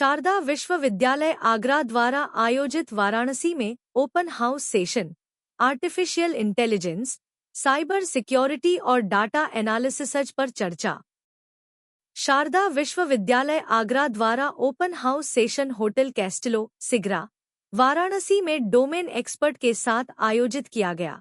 शारदा विश्वविद्यालय आगरा द्वारा आयोजित वाराणसी में open house session artificial intelligence, cyber security और डाटा एनालिसिस पर चर्चा। शारदा विश्वविद्यालय आगरा द्वारा open house session hotel Castillo, Sigra, Varanasi में डोमेन एक्सपर्ट के साथ आयोजित किया गया।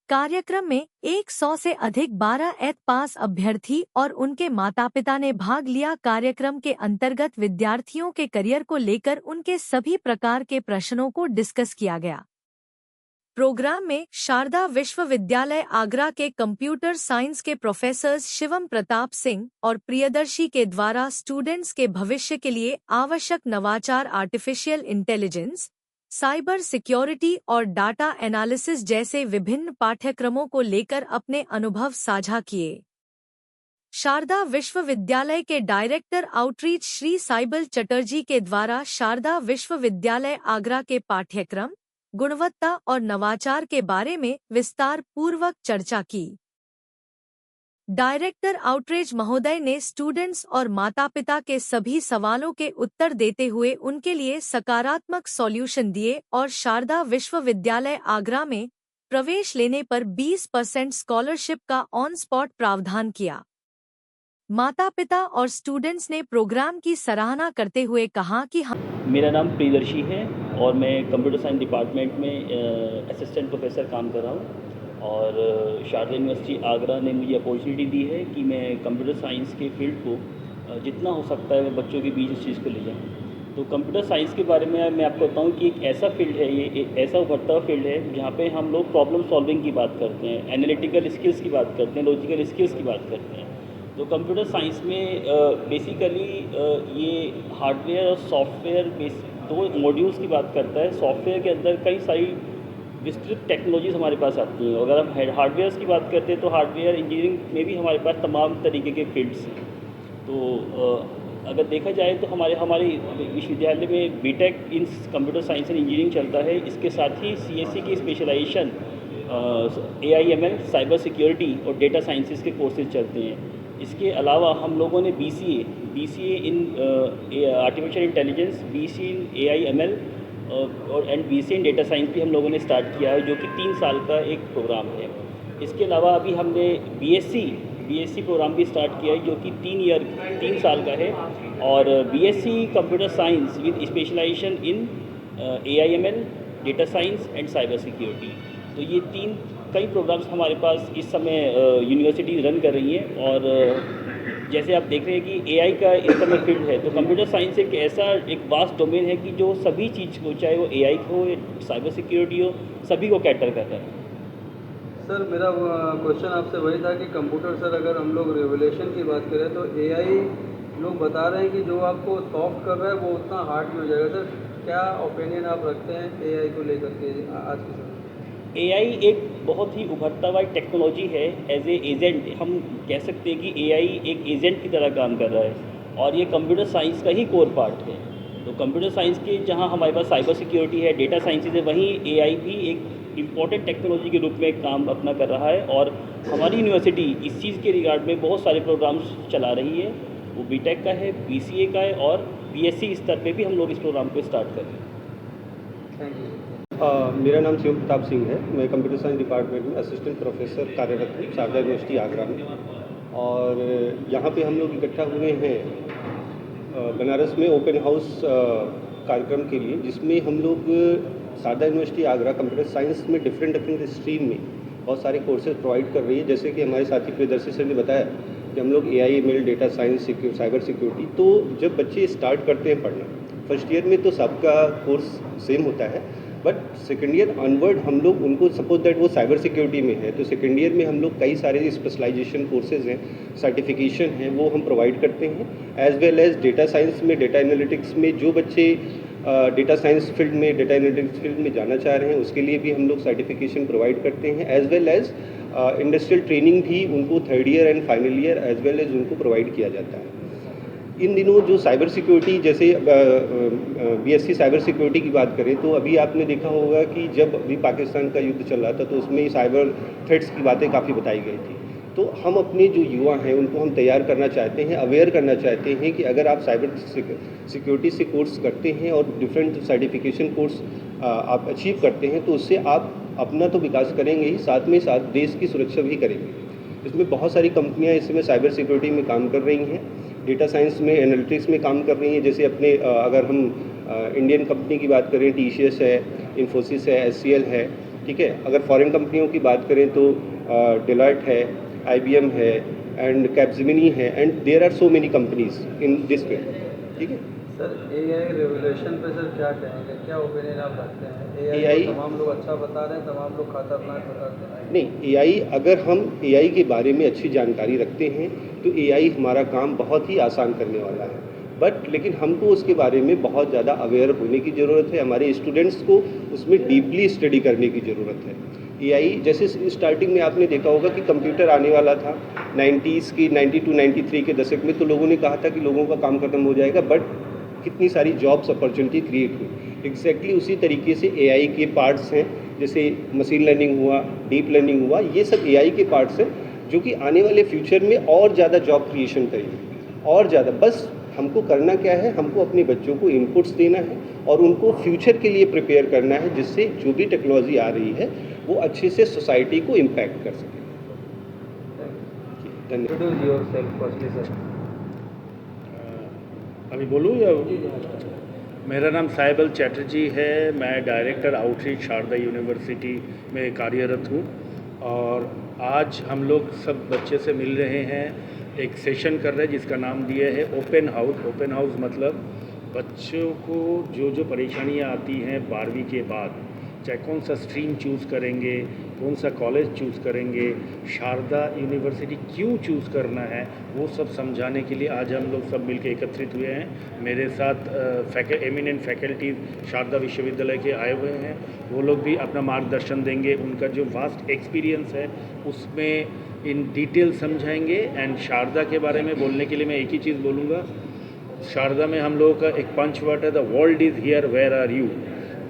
कार्यक्रम में 100 से अधिक 12th पास अभ्यर्थी और उनके माता-पिता ने भाग लिया। कार्यक्रम के अंतर्गत विद्यार्थियों के करियर को लेकर उनके सभी प्रकार के प्रश्नों को डिस्कस किया गया। प्रोग्राम में शारदा विश्वविद्यालय आगरा के कंप्यूटर साइंस के प्रोफेसर्स शिवम प्रताप सिंह और प्रियदर्शी के द्वारा स्टूडेंट्स के भविष्य के लिए आवश्यक नवाचार, आर्टिफिशियल इंटेलिजेंस, साइबर सिक्योरिटी और डाटा एनालिसिस जैसे विभिन्न पाठ्यक्रमों को लेकर अपने अनुभव साझा किए। शारदा विश्वविद्यालय के director outreach Shri Cyble Chatterjee के द्वारा शारदा विश्वविद्यालय आगरा के पाठ्यक्रम, गुणवत्ता और नवाचार के बारे में विस्तार पूर्वक चर्चा की। डायरेक्टर आउटरीच महोदय ने स्टूडेंट्स और माता-पिता के सभी सवालों के उत्तर देते हुए उनके लिए सकारात्मक सॉल्यूशन दिए और शारदा विश्वविद्यालय आगरा में प्रवेश लेने पर 20% स्कॉलरशिप का ऑन स्पॉट प्रावधान किया। माता-पिता और स्टूडेंट्स ने प्रोग्राम की सराहना करते हुए कहा कि मेरा नाम प्रियदर्शी है और मैं कंप्यूटर साइंस डिपार्टमेंट में असिस्टेंट प्रोफेसर काम कर रहा हूँ और शारदा यूनिवर्सिटी आगरा ने मुझे अपॉर्चुनिटी दी है कि मैं कंप्यूटर साइंस के फील्ड को जितना हो सकता है मैं बच्चों के बीच इस चीज़ को ले जाऊँ। तो कंप्यूटर साइंस के बारे में मैं आपको बताऊँ कि एक ऐसा फील्ड है, ये एक ऐसा उभरता हुआ फील्ड है जहाँ पे हम लोग प्रॉब्लम सॉल्विंग की बात करते हैं, एनालिटिकल स्किल्स की बात करते हैं, लॉजिकल स्किल्स की बात करते हैं। तो कंप्यूटर साइंस में बेसिकली ये हार्डवेयर और सॉफ्टवेयर दो मॉड्यूल्स की बात करता है। सॉफ्टवेयर के अंदर कई सारी विस्तृत टेक्नोलॉजीज़ हमारे पास आती हैं। अगर हम हार्डवेयर की बात करते हैं तो हार्डवेयर इंजीनियरिंग में भी हमारे पास तमाम तरीके के फील्ड्स हैं। तो अगर देखा जाए तो हमारे विश्वविद्यालय में B Tech in computer science and engineering चलता है। इसके साथ ही सीएससी की स्पेशलाइजेशन AIML, साइबर सिक्योरिटी और डेटा साइंसेस के कोर्सेज चलते हैं। इसके अलावा हम लोगों ने BCA in artificial intelligence, BCA in AIML और BCA इन डेटा साइंस भी हम लोगों ने स्टार्ट किया है, जो कि 3 साल का एक प्रोग्राम है। इसके अलावा अभी हमने BSc प्रोग्राम भी स्टार्ट किया है, जो कि 3 साल का है और BSc computer science with specialization in AIML, data science and cyber security. तो ये कई प्रोग्राम्स हमारे पास इस समय यूनिवर्सिटी रन कर रही हैं और जैसे आप देख रहे हैं कि AI का इस समय फील्ड है, तो कंप्यूटर साइंस एक वास्ट डोमेन है कि जो सभी चीज़ को, चाहे वो AI हो, साइबर सिक्योरिटी हो, सभी को कैटर करता है। सर, मेरा क्वेश्चन आपसे वही था कि कंप्यूटर सर, अगर हम लोग रेवोल्यूशन की बात करें तो AI लोग बता रहे हैं कि जो आपको सॉफ्ट कर रहा है वो उतना हार्ड में हो जाएगा। सर, क्या ओपिनियन आप रखते हैं AI को लेकर के आज के समय? AI एक बहुत ही उभरता हुआ टेक्नोलॉजी है। एज ए एजेंट हम कह सकते हैं कि AI एक एजेंट की तरह काम कर रहा है और ये कंप्यूटर साइंस का ही कोर पार्ट है। तो कंप्यूटर साइंस के जहाँ हमारे पास साइबर सिक्योरिटी है, डेटा साइंसेज है, वहीं AI भी एक इम्पॉर्टेंट टेक्नोलॉजी के रूप में काम अपना कर रहा है और हमारी यूनिवर्सिटी इस चीज़ के रिगार्ड में बहुत सारे प्रोग्राम्स चला रही है। वो बीटेक का है, BCA का है और BSc स्तर पे भी हम लोग इस प्रोग्राम को स्टार्ट कर रहे हैं। Thank you. मेरा नाम शिवम प्रताप सिंह है। मैं कंप्यूटर साइंस डिपार्टमेंट में असिस्टेंट प्रोफेसर कार्यरत हूँ शारदा यूनिवर्सिटी आगरा में और यहाँ पे हम लोग इकट्ठा हुए हैं बनारस में ओपन हाउस कार्यक्रम के लिए, जिसमें हम लोग Sharda university Agra computer science में डिफरेंट स्ट्रीम में बहुत सारे कोर्सेज प्रोवाइड कर रही है। जैसे कि हमारे साथी प्रियदर्शी सर ने बताया कि हम लोग AIML, data science, cyber security, तो जब बच्चे स्टार्ट करते हैं पढ़ना, फर्स्ट ईयर में तो सबका कोर्स सेम होता है, बट सेकेंड ईयर ऑनवर्ड हम लोग उनको, सपोज दैट वो साइबर सिक्योरिटी में है तो सेकेंड ईयर में हम लोग कई सारे स्पेशलाइजेशन कोर्सेज हैं, सर्टिफिकेशन हैं, वो हम प्रोवाइड करते हैं। As well as data science में, डेटा एनालिटिक्स में जो बच्चे डेटा साइंस फील्ड में, डेटा एनालिटिक्स फील्ड में जाना चाह रहे हैं उसके लिए भी हम लोग सर्टिफिकेशन प्रोवाइड करते हैं। As well as industrial training भी उनको third year and final year as well as उनको प्रोवाइड किया जाता है। इन दिनों जो साइबर सिक्योरिटी, जैसे BSc साइबर सिक्योरिटी की बात करें तो अभी आपने देखा होगा कि जब अभी पाकिस्तान का युद्ध चल रहा था तो उसमें साइबर थ्रेट्स की बातें काफ़ी बताई गई थी। तो हम अपने जो युवा हैं उनको हम तैयार करना चाहते हैं, अवेयर करना चाहते हैं कि अगर आप साइबर सिक्योरिटी से कोर्स करते हैं और डिफरेंट सर्टिफिकेशन कोर्स आप अचीव करते हैं तो उससे आप अपना तो विकास करेंगे ही, साथ में साथ देश की सुरक्षा भी करेंगे। इसमें बहुत सारी कंपनियां इस समय साइबर सिक्योरिटी में काम कर रही हैं, डेटा साइंस में, एनालिटिक्स में काम कर रही हैं। जैसे अपने अगर हम इंडियन कंपनी की बात करें, TCS है, इन्फोसिस है, HCL है, ठीक है। अगर फॉरेन कंपनियों की बात करें तो डेलॉयट है, IBM है एंड कैप्जेमिनी है, and there are so many companies in this field, ठीक है। सर AI रेगुलेशन पे सर क्या कहेंगे, क्या ओपिनियन आप रखते हैं? AI AI को तमाम लोग अच्छा बता रहे हैं, तमाम लोग खतरनाक बताते हैं। नहीं, AI अगर हम AI के बारे में अच्छी जानकारी रखते हैं तो AI हमारा काम बहुत ही आसान करने वाला है। बट लेकिन हमको उसके बारे में बहुत ज़्यादा अवेयर होने की ज़रूरत है, हमारे स्टूडेंट्स को उसमें डीपली स्टडी करने की ज़रूरत है। AI जैसे स्टार्टिंग में आपने देखा होगा कि कंप्यूटर आने वाला था 90s की, 92-93 के दशक में, तो लोगों ने कहा था कि लोगों का काम खत्म हो जाएगा, बट कितनी सारी जॉब्स अपॉर्चुनिटी क्रिएट हुई। एग्जैक्टली उसी तरीके से AI के पार्ट्स हैं, जैसे मशीन लर्निंग हुआ, डीप लर्निंग हुआ, ये सब AI के पार्ट्स हैं जो कि आने वाले फ्यूचर में और ज़्यादा जॉब क्रिएशन करेंगे, और ज़्यादा। बस हमको करना क्या है, हमको अपने बच्चों को इनपुट्स देना है और उनको फ्यूचर के लिए प्रिपेयर करना है, जिससे जो भी टेक्नोलॉजी आ रही है वो अच्छे से सोसाइटी को इम्पैक्ट कर सके। धन्यवाद। Introduce yourself firstly, sir. अभी बोलूँ या? मेरा नाम साइबल चैटर्जी है, मैं डायरेक्टर आउटरीच शारदा यूनिवर्सिटी में कार्यरत हूँ। और आज हम लोग सब बच्चे से मिल रहे हैं, एक सेशन कर रहे हैं जिसका नाम दिया है ओपन हाउस। ओपन हाउस मतलब बच्चों को जो जो परेशानियाँ आती हैं 12वीं के बाद, चाहे कौन सा स्ट्रीम चूज़ करेंगे, कौन सा कॉलेज चूज़ करेंगे, शारदा यूनिवर्सिटी क्यों चूज़ करना है, वो सब समझाने के लिए आज हम लोग सब मिलकर एकत्रित हुए हैं। मेरे साथ एमिनेंट फैकल्टीज शारदा विश्वविद्यालय के आए हुए हैं, वो लोग भी अपना मार्गदर्शन देंगे। उनका जो वास्ट एक्सपीरियंस है उसमें इन डिटेल समझाएंगे। एंड शारदा के बारे में बोलने के लिए मैं एक ही चीज़ बोलूँगा, शारदा में हम लोगों का एक पंच वर्ड है, the world is here where are you.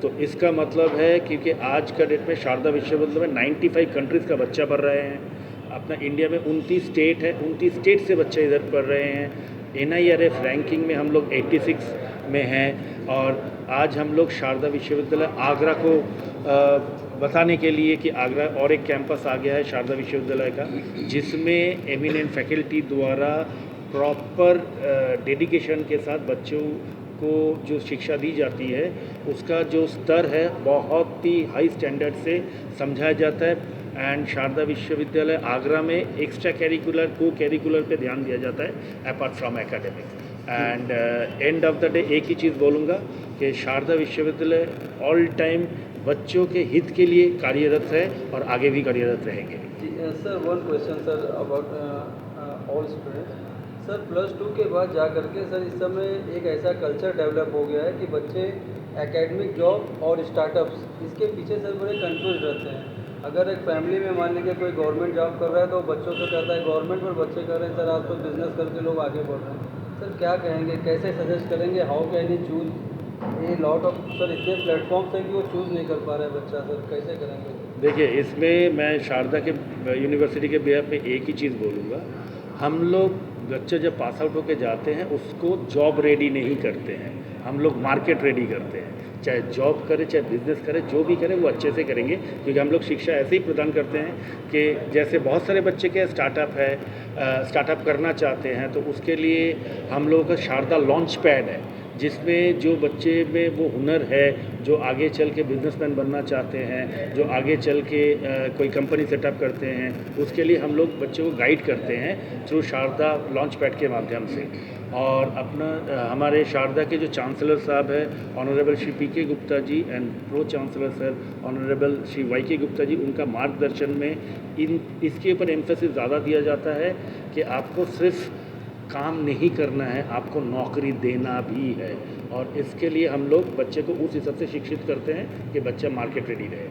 तो इसका मतलब है क्योंकि आज का डेट में शारदा विश्वविद्यालय में 95 कंट्रीज़ का बच्चा पढ़ रहे हैं। अपना इंडिया में 29 स्टेट है, 29 स्टेट से बच्चे इधर पढ़ रहे हैं। NIRF रैंकिंग में हम लोग 86 में हैं। और आज हम लोग शारदा विश्वविद्यालय आगरा को बताने के लिए कि आगरा और एक कैंपस आ गया है शारदा विश्वविद्यालय का, जिसमें एमिनेंट फैकल्टी द्वारा प्रॉपर डेडिकेशन के साथ बच्चों को जो शिक्षा दी जाती है उसका जो स्तर है बहुत ही हाई स्टैंडर्ड से समझाया जाता है। एंड शारदा विश्वविद्यालय आगरा में एक्स्ट्रा कैरिकुलर, को कैरिकुलर पे ध्यान दिया जाता है apart from academics. And end of the day एक ही चीज़ बोलूँगा कि शारदा विश्वविद्यालय ऑल टाइम बच्चों के हित के लिए कार्यरत है और आगे भी कार्यरत रहेंगे। Sir one question sir about all students. Sir +2 के बाद जा करके सर इस समय एक ऐसा कल्चर डेवलप हो गया है कि बच्चे एकेडमिक जॉब और स्टार्टअप्स इसके पीछे सर बड़े कंफ्यूज रहते हैं। अगर एक फैमिली में मान लीजिए कोई गवर्नमेंट जॉब कर रहा है तो बच्चों से कहता है गवर्नमेंट, पर बच्चे कह रहे हैं सर आप तो बिजनेस करके लोग आगे बढ़ रहे हैं। सर क्या कहेंगे, कैसे सजेस्ट करेंगे, हाउ कैन ही चूज? ये लॉट ऑफ सर इतने प्लेटफॉर्म्स हैं कि वो चूज़ नहीं कर पा रहे हैं बच्चा, सर कैसे करेंगे? देखिए, इसमें मैं शारदा के यूनिवर्सिटी के बिहाफ पे एक ही चीज़ बोलूँगा, हम लोग बच्चे जब पास आउट होकर जाते हैं उसको जॉब रेडी नहीं करते हैं, हम लोग मार्केट रेडी करते हैं। चाहे जॉब करे चाहे बिजनेस करे, जो भी करें वो अच्छे से करेंगे, क्योंकि हम लोग शिक्षा ऐसे ही प्रदान करते हैं कि जैसे बहुत सारे बच्चे के स्टार्टअप है, स्टार्टअप करना चाहते हैं, तो उसके लिए हम लोगों का शारदा लॉन्च पैड है, जिसमें जो बच्चे में वो हुनर है, जो आगे चल के बिजनेसमैन बनना चाहते हैं, जो आगे चल के कोई कंपनी सेटअप करते हैं, उसके लिए हम लोग बच्चों को गाइड करते हैं थ्रू शारदा लॉन्च पैड के माध्यम से। और अपना हमारे शारदा के जो चांसलर साहब हैं honourable Shri PK Gupta ji and pro chancellor sir honourable Shri YK Gupta ji, उनका मार्गदर्शन में इसके ऊपर एम्फेसिस ज़्यादा दिया जाता है कि आपको सिर्फ काम नहीं करना है, आपको नौकरी देना भी है। और इसके लिए हम लोग बच्चे को उस हिसाब से शिक्षित करते हैं कि बच्चा मार्केट रेडी रहे।